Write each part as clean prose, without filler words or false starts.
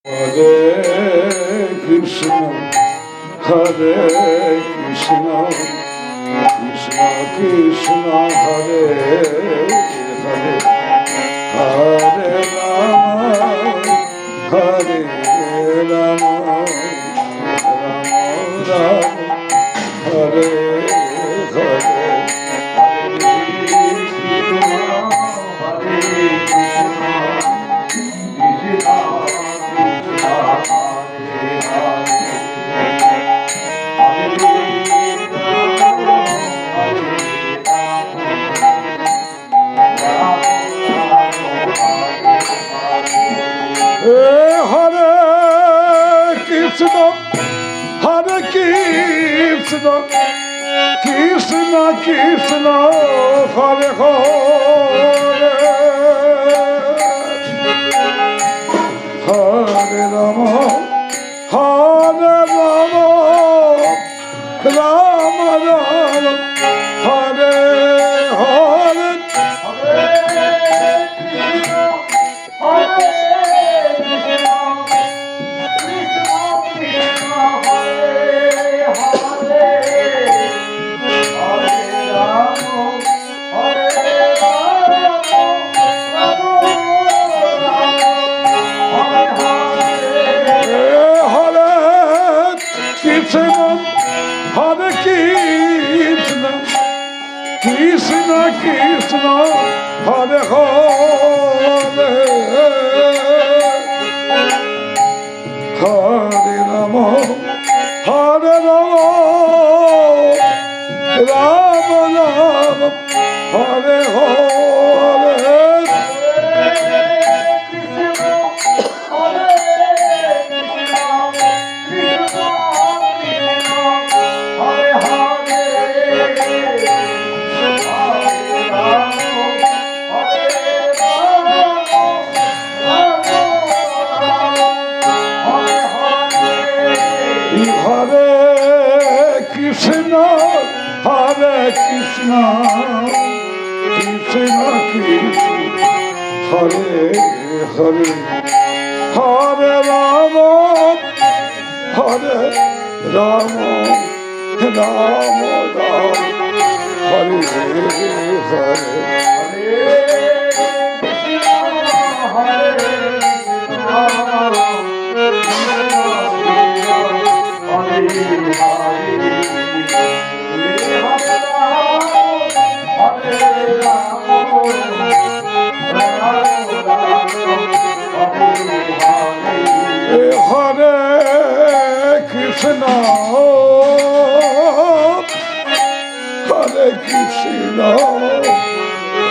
Hare Krishna, Hare Krishna, Krishna Krishna, Hare Hare, Hare Rama, Hare Rama, Rama Rama, Hare Hare. Hare Krishna, Krishna Krishna, Hare Hare, Hare Rama, Hare Rama, Rama Rama, Hare Hare, Krishna Krishna, Hare Hare, Hare Rama, Hare Rama, Rama Rama, Hare Hare. Krishna, Hare Krishna, Krishna Krishna, Hare Hare, Hare Rama, Hare Rama, Rama Rama, Hare Hare Krishna, Hare Krishna,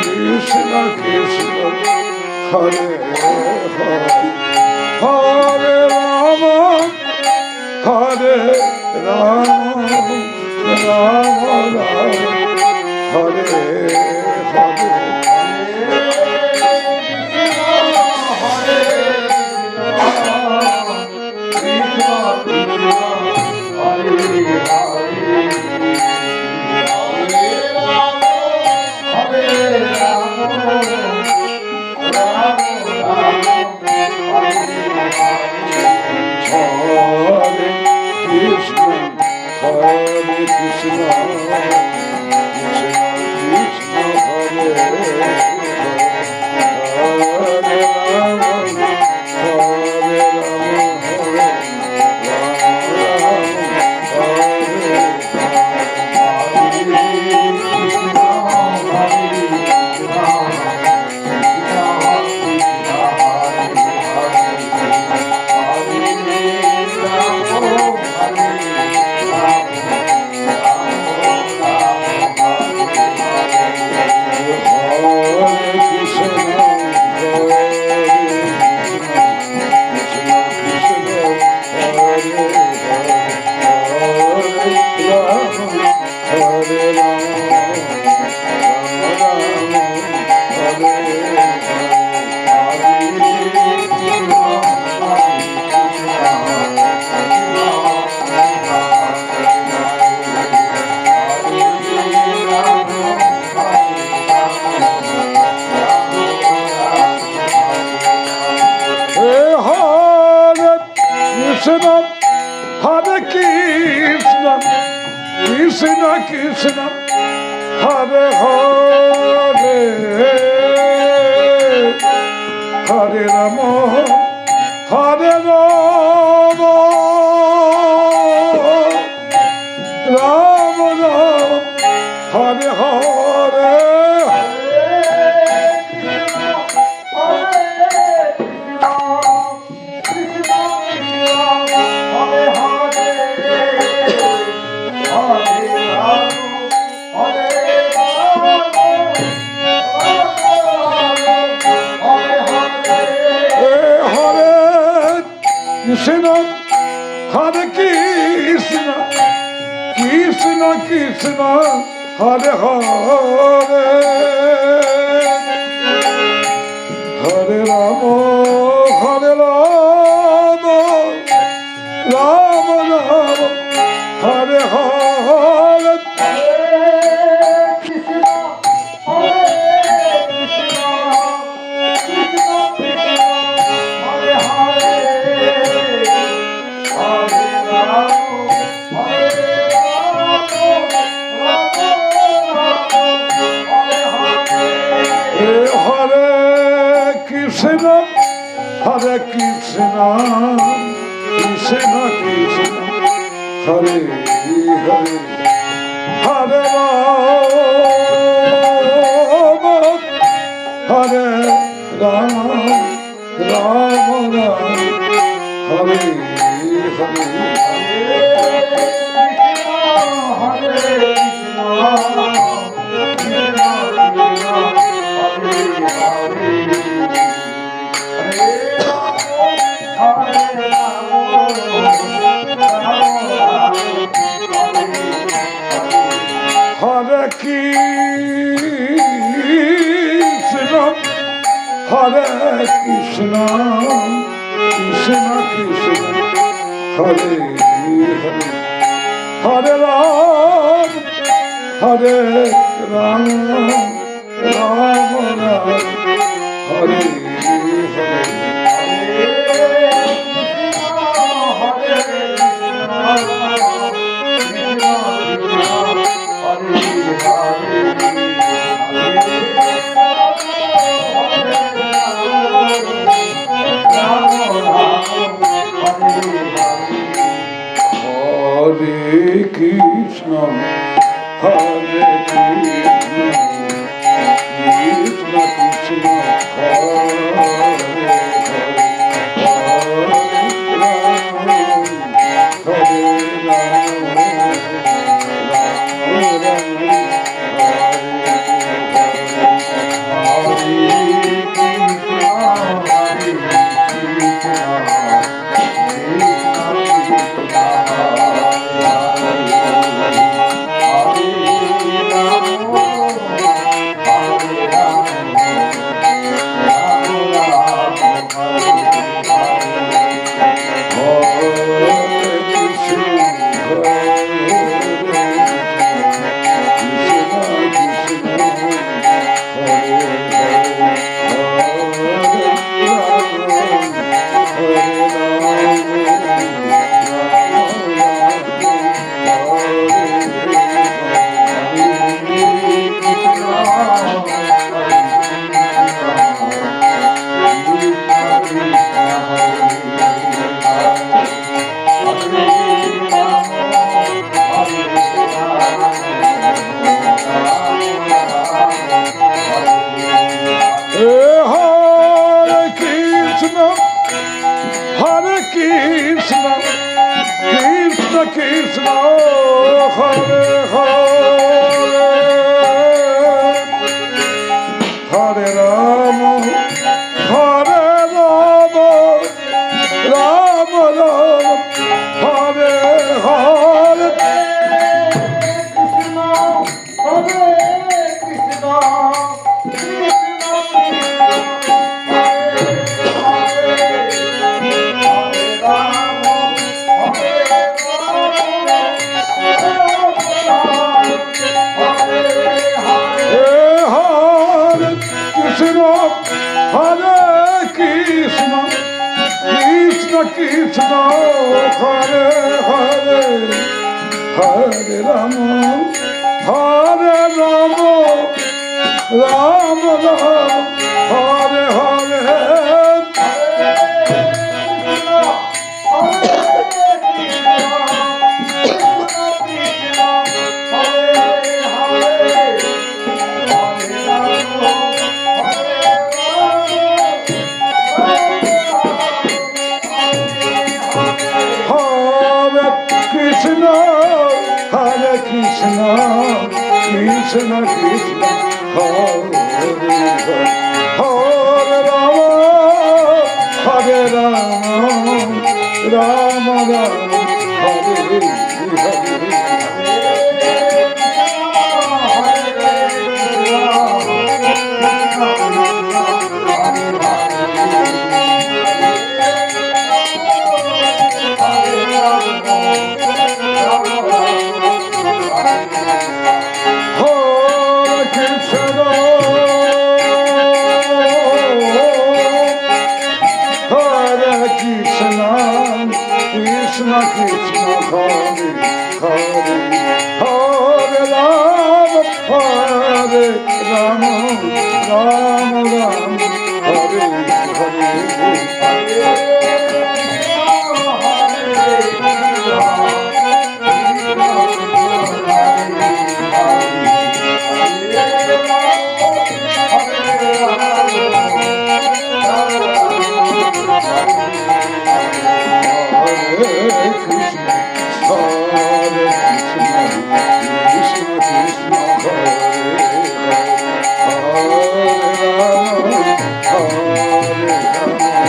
Krishna Krishna, Hare Hare, Hare Rama, Hare Rama, Rama Rama, Hare Hare. Hare Krishna, Krishna Krishna, Hare Krishna Hare Krishna Krishna Krishna Hare Hare Hare Ram Hare Ram Ram Ram Hare Hare Krishna Hare Krishna Krishna Krishna Hare Hare Hare Ram Hare Ram Ram Ram Hare Hare Krishna Hare Krishna Krishna Krishna Hare Hare Hare Ram Hare Ram Ram Ram Hare Hare Krishna Hare Krishna Krishna Krishna Hare Hare Hare Ram Hare Ram Ram Ram Hare Hare Hare Krishna, Hare Krishna, Krishna Krishna, Hare Krishna, Hare Hare, Hare Rama, Hare Rama, Rama Rama, Hare Hare. Krishna Krishna Hare Hare Hare Ram Ram Ram Hare Hare Krishna, Hare Krishna, Krishna Krishna, Hare Hare, Hare Rama, Hare Rama, Rama Rama, Hare Krishna Krishna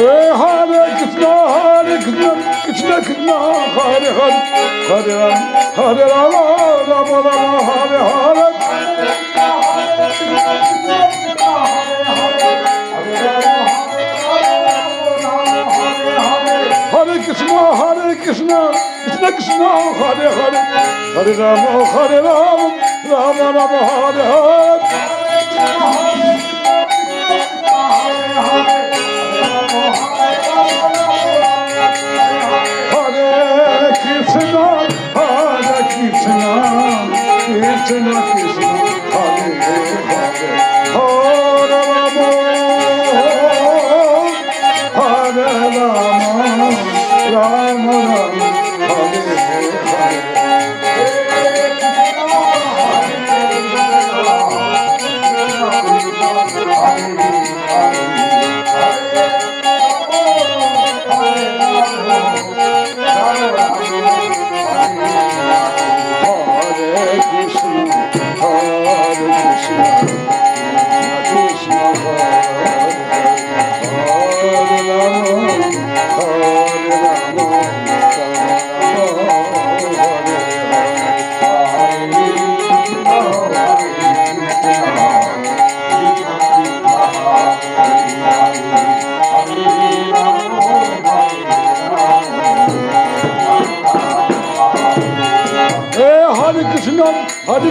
Hare Hare Hare Rama Hare Rama Rama Rama Hare Hare Hare Ram, Hare Rama, Rama Rama, Hare Hare. Hare Krishna, Hare Krishna, Krishna Krishna, Hare Hare. Hare Rama, Hare Rama, Rama Rama, Hare Hare.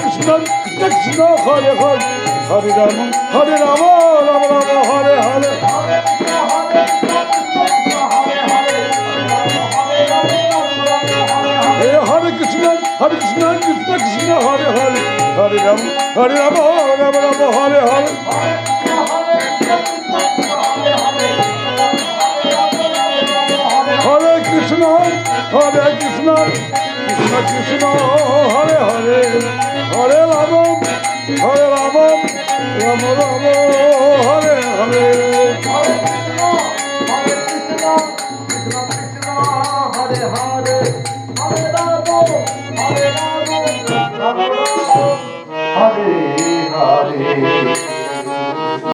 Krishna, Krishna Krishna, Hare Hare, Hare Rama, Hare Rama, Rama Rama, Hare Hare. Hare Krishna, Krishna Krishna, Hare Hare, Hare Rama, Rama Rama, Hare Hare. Hare Krishna, Krishna Krishna, Hare Hare, Hare Rama, Rama Rama, Hare Hare. Hare Krishna, Krishna Krishna, Hare Hare, Hare Rama, Rama Rama, Hare Hare. Hare Krishna, Hare Hare, Hare Rama, Hare Rama.